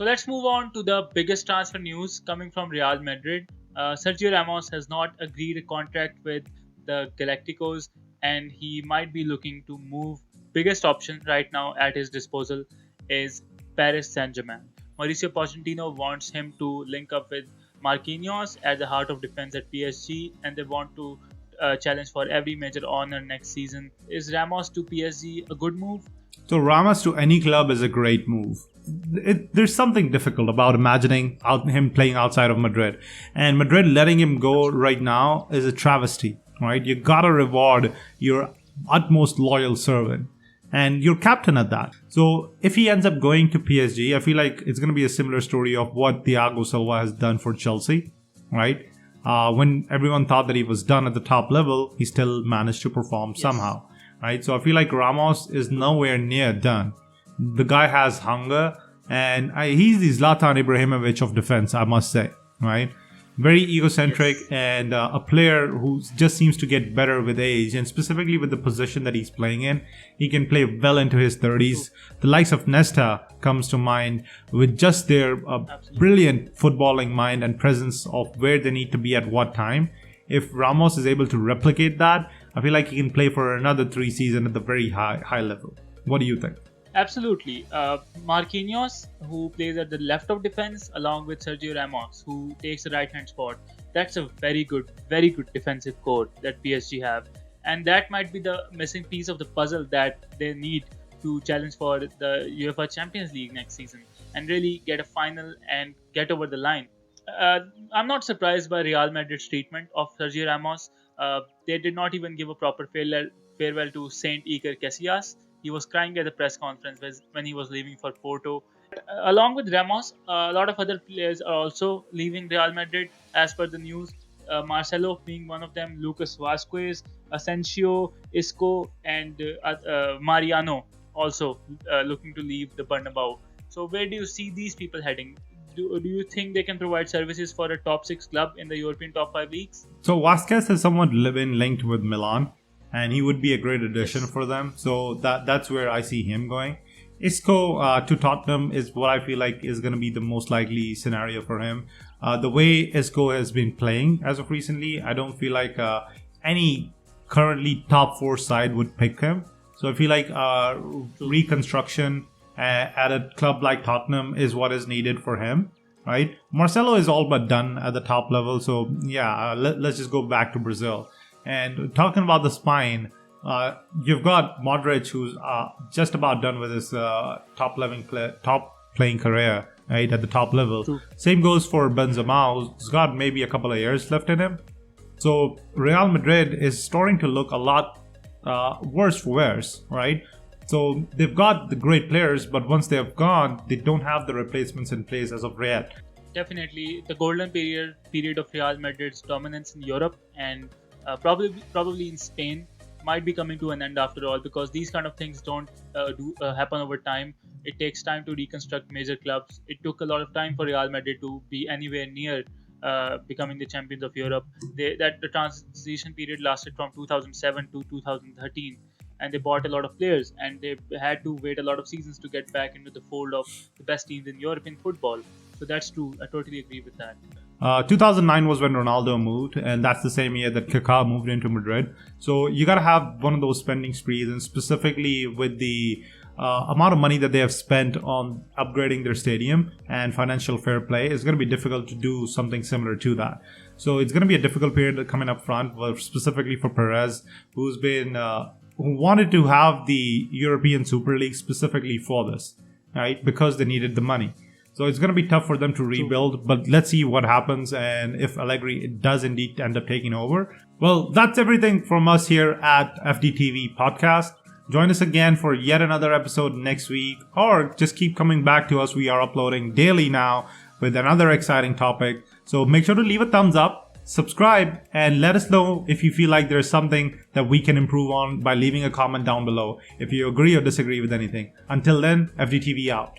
So let's move on to the biggest transfer news coming from Real Madrid. Sergio Ramos has not agreed a contract with the Galacticos, and he might be looking to move. Biggest option right now at his disposal is Paris Saint-Germain. Mauricio Pochettino wants him to link up with Marquinhos at the heart of defense at PSG, and they want to challenge for every major honor next season. Is Ramos to PSG a good move? So Ramos to any club is a great move. There's something difficult about imagining him playing outside of Madrid. And Madrid letting him go right now is a travesty, right? You gotta reward your utmost loyal servant. And your captain at that. So if he ends up going to PSG, I feel like it's going to be a similar story of what Thiago Silva has done for Chelsea, right? When everyone thought that he was done at the top level, he still managed to perform somehow, right? So I feel like Ramos is nowhere near done. The guy has hunger, and he's the Zlatan Ibrahimovic of defense, I must say, right? Very egocentric and a player who just seems to get better with age, and specifically with the position that he's playing in. He can play well into his 30s. The likes of Nesta comes to mind with just their brilliant footballing mind and presence of where they need to be at what time. If Ramos is able to replicate that, I feel like he can play for another 3 seasons at the very high level. What do you think? Absolutely. Marquinhos, who plays at the left of defense, along with Sergio Ramos, who takes the right-hand spot. That's a very good defensive core that PSG have. And that might be the missing piece of the puzzle that they need to challenge for the UEFA Champions League next season and really get a final and get over the line. I'm not surprised by Real Madrid's treatment of Sergio Ramos. They did not even give a proper farewell to Saint Iker Casillas. He was crying at the press conference when he was leaving for Porto. Along with Ramos, a lot of other players are also leaving Real Madrid as per the news. Marcelo being one of them, Lucas Vasquez, Asensio, Isco, and Mariano also looking to leave the Bernabeu. So where do you see these people heading? Do you think they can provide services for a top 6 club in the European top 5 leagues? So Vasquez has somewhat been linked with Milan, and he would be a great addition for them. So that's where I see him going. Isco to Tottenham is what I feel like is going to be the most likely scenario for him. The way Isco has been playing as of recently, I don't feel like any currently top 4 side would pick him. So I feel like reconstruction at a club like Tottenham is what is needed for him, right? Marcelo is all but done at the top level. So yeah, let's just go back to Brazil. And talking about the spine, you've got Modric, who's just about done with his top playing career, right, at the top level. True. Same goes for Benzema, who's got maybe a couple of years left in him. So Real Madrid is starting to look a lot worse for wears, right? So they've got the great players, but once they've gone, they don't have the replacements in place as of yet. Definitely, the golden period of Real Madrid's dominance in Europe and probably in Spain might be coming to an end after all, because these kind of things don't happen over time. It takes time to reconstruct major clubs. It took a lot of time for Real Madrid to be anywhere near becoming the champions of Europe. The transition period lasted from 2007 to 2013, and they bought a lot of players, and they had to wait a lot of seasons to get back into the fold of the best teams in European football. So that's true. I totally agree with that. 2009 was when Ronaldo moved, and that's the same year that Kaká moved into Madrid. So you got to have one of those spending sprees, and specifically with the amount of money that they have spent on upgrading their stadium and financial fair play, it's going to be difficult to do something similar to that. So it's going to be a difficult period coming up front, specifically for Perez, who wanted to have the European Super League specifically for this, right? Because they needed the money. So it's going to be tough for them to rebuild, but let's see what happens and if Allegri does indeed end up taking over. Well, that's everything from us here at FDTV Podcast. Join us again for yet another episode next week, or just keep coming back to us. We are uploading daily now with another exciting topic. So make sure to leave a thumbs up, subscribe, and let us know if you feel like there's something that we can improve on by leaving a comment down below if you agree or disagree with anything. Until then, FDTV out.